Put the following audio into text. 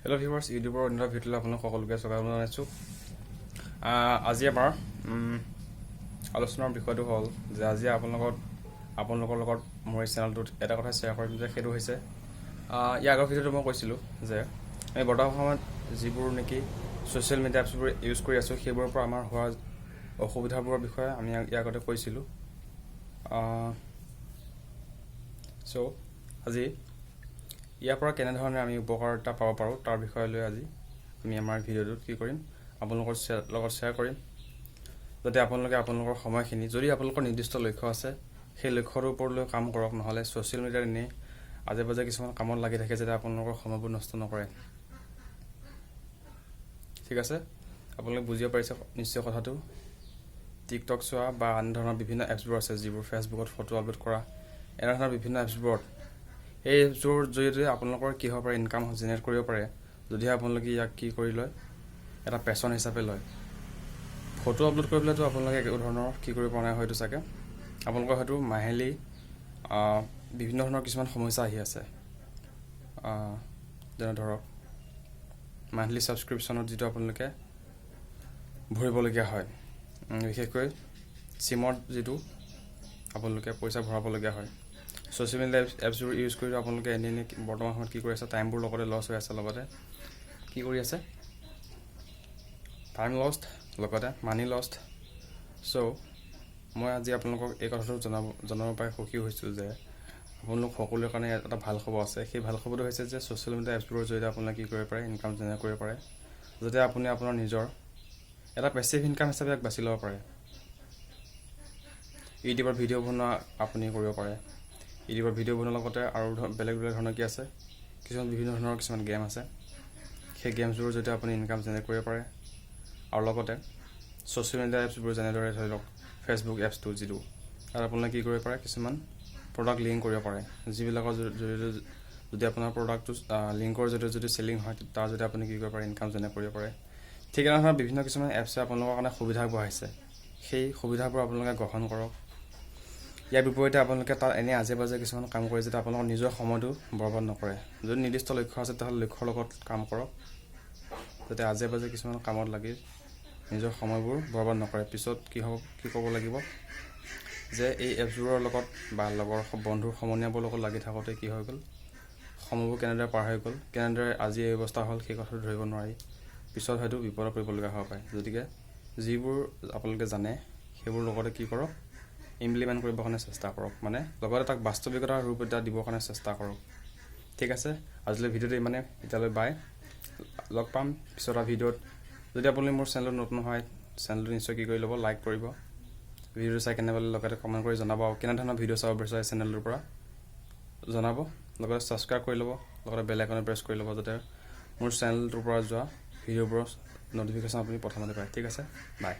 Hello' viewers, ইউটিউবৰ অন্য ভিডিঅ'লৈ আপোনালোক সকলোকে স্বাগতম জনাইছোঁ। আজি আমাৰ আলোচনাৰ বিষয়টো হ'ল যে আজি আপোনালোকৰ লগত মোৰ এই চেনেলটোত এটা কথা শ্বেয়াৰ কৰিম যে সেইটো হৈছে ইয়াৰ আগৰ ভিডিঅ'টো মই কৈছিলোঁ যে আমি বৰ্তমান সময়ত যিবোৰ নেকি ছ'চিয়েল মিডিয়া এপছবোৰ ইউজ কৰি আছোঁ সেইবোৰৰ পৰা আমাৰ হোৱা অসুবিধাবোৰৰ বিষয়ে আমি ইয়াৰ আগতে কৈছিলোঁ। চ' আজি ইয়াৰ পৰা কেনেধৰণে আমি উপকাৰিতা পাব পাৰোঁ তাৰ বিষয়ে লৈ আজি আমি আমাৰ ভিডিঅ'টোত কি কৰিম আপোনালোকৰ লগত শ্বেয়াৰ কৰিম, যাতে আপোনালোকে আপোনালোকৰ সময়খিনি, যদি আপোনালোকৰ নিৰ্দিষ্ট লক্ষ্য আছে সেই লক্ষ্যটোৰ ওপৰত লৈ কাম কৰক, নহ'লে ছ'চিয়েল মিডিয়াত এনেই আজে বাজে কিছুমান কামত লাগি থাকে যাতে আপোনালোকৰ সময়বোৰ নষ্ট নকৰে। ঠিক আছে, আপোনালোকে বুজিব পাৰিছে নিশ্চয় কথাটো। টিকটক চোৱা বা আন ধৰণৰ বিভিন্ন এপছবোৰ আছে যিবোৰ ফেচবুকত ফটো আপলোড কৰা, এনে ধৰণৰ বিভিন্ন এপছবোৰত এই এপছৰ জৰিয়তে আপোনালোকৰ কি হ'ব পাৰে, ইনকাম জেনেৰেট কৰিব পাৰে যদিহে আপোনালোকে ইয়াক কি কৰি লয়, এটা পেশ্যন হিচাপে লয়। ফটো আপলোড কৰিবলৈতো আপোনালোকে একো ধৰণৰ কি কৰিব পৰা নাই হয়তো চাগে, আপোনালোকৰ হয়তো মাহিলী বিভিন্ন ধৰণৰ কিছুমান সমস্যা আহি আছে, যেনে ধৰক মান্থলি ছাবস্ক্ৰিপশ্যনত যিটো আপোনালোকে ভৰিবলগীয়া হয়, বিশেষকৈ চিমত যিটো আপোনালোকে পইচা ভৰাবলগীয়া হয়। ছ'চিয়েল মিডিয়া এপছবোৰ ইউজ কৰি আপোনালোকে এনেই বৰ্তমান সময়ত কি কৰি আছে, টাইমবোৰ লগতে লছ হৈ আছে, লগতে কি কৰি আছে, টাইম লষ্ট, লগতে মানি লষ্ট। চ' মই আজি আপোনালোকক এই কথাটো জনাব পাই সুখী হৈছোঁ যে আপোনালোক সকলোৰে কাৰণে এটা ভাল খবৰ আছে। সেই ভাল খবৰটো হৈছে যে ছ'চিয়েল মিডিয়া এপছবোৰৰ জৰিয়তে আপোনালোকে কি কৰিব পাৰে, ইনকাম জেনেৰেট কৰিব পাৰে, যাতে আপুনি আপোনাৰ নিজৰ এটা পেছিভ ইনকাম হিচাপে ইয়াক বাছি ল'ব পাৰে। ইউটিউবৰ ভিডিঅ' বনোৱা আপুনি কৰিব পাৰে। ইউটিউবৰ ভিডিঅ' বনোৱাৰ লগতে আৰু বেলেগ ধৰণৰ কি আছে, বিভিন্ন ধৰণৰ কিছুমান গেম আছে, সেই গেমছবোৰৰ জৰিয়তে আপুনি ইনকাম জেনেৰেট কৰিব পাৰে। আৰু লগতে ছ'চিয়েল মিডিয়া এপছবোৰ যেনেদৰে ধৰি লওক ফেচবুক এপছটো, যিটো তাত আপোনালোকে কি কৰিব পাৰে, কিছুমান প্ৰডাক্ট লিংক কৰিব পাৰে, যিবিলাকৰ জৰিয়তে যদি আপোনাৰ প্ৰডাক্টটো লিংকৰ জৰিয়তে যদি চেলিং হয় তাৰ জৰিয়তে আপুনি কি কৰিব পাৰে, ইনকাম জেনেৰেট কৰিব পাৰে। ঠিক এনেধৰণৰ বিভিন্ন কিছুমান এপছে আপোনালোকৰ কাৰণে সুবিধা আগবঢ়াইছে, সেই সুবিধাবোৰ আপোনালোকে গ্ৰহণ কৰক। ইয়াৰ বিপৰীতে আপোনালোকে তাত এনেই আজে বাজে কিছুমান কাম কৰি যাতে আপোনালোকৰ নিজৰ সময়টো বৰবাদ নকৰে। যদি নিৰ্দিষ্ট লক্ষ্য আছে তেতিয়াহ'লে লক্ষ্যৰ লগত কাম কৰক, যাতে আজে বাজে কিছুমান কামত লাগি নিজৰ সময়বোৰ বৰবাদ নকৰে। পিছত কি ক'ব লাগিব যে এই এপছবোৰৰ লগত বা লগৰ বন্ধুৰ সমনীয়াবোৰৰ লগত লাগি থাকোঁতে কি হৈ গ'ল, সময়বোৰ কেনেদৰে পাৰ হৈ গ'ল, কেনেদৰে আজি এই অৱস্থা হ'ল সেই কথাটো ধৰিব নোৱাৰি, পিছত হয়তো বিপদত পৰিবলগীয়া হ'ব পাৰে। গতিকে যিবোৰ আপোনালোকে জানে সেইবোৰ লগতে কি কৰক, ইমপ্লিমেণ্ট কৰিবৰ কাৰণে চেষ্টা কৰক, মানে লগতে তাক বাস্তৱিকতাৰ ৰূপ এটা দিবৰ কাৰণে চেষ্টা কৰক। ঠিক আছে, আজিলৈ ভিডিঅ'টো ইমানে, এতিয়ালৈ বাই, লগ পাম পিছত ভিডিঅ'ত। যদি আপুনি মোৰ চেনেলত নতুন হয়, চেনেলটো নিশ্চয় কি কৰি ল'ব, লাইক কৰিব, ভিডিঅ'টো চাই কেনে পালে লগতে কমেণ্ট কৰি জনাব, আৰু কেনেধৰণৰ ভিডিঅ' চাব বিচাৰে চেনেলটোৰ পৰা জনাব, লগতে ছাবস্ক্ৰাইব কৰি ল'ব, লগতে বেল আইকনত প্ৰেছ কৰি ল'ব, যাতে মোৰ চেনেলটোৰ পৰা যোৱা ভিডিঅ'বোৰৰ ন'টিফিকেশ্যন আপুনি প্ৰথমতে পায়। ঠিক আছে, বাই।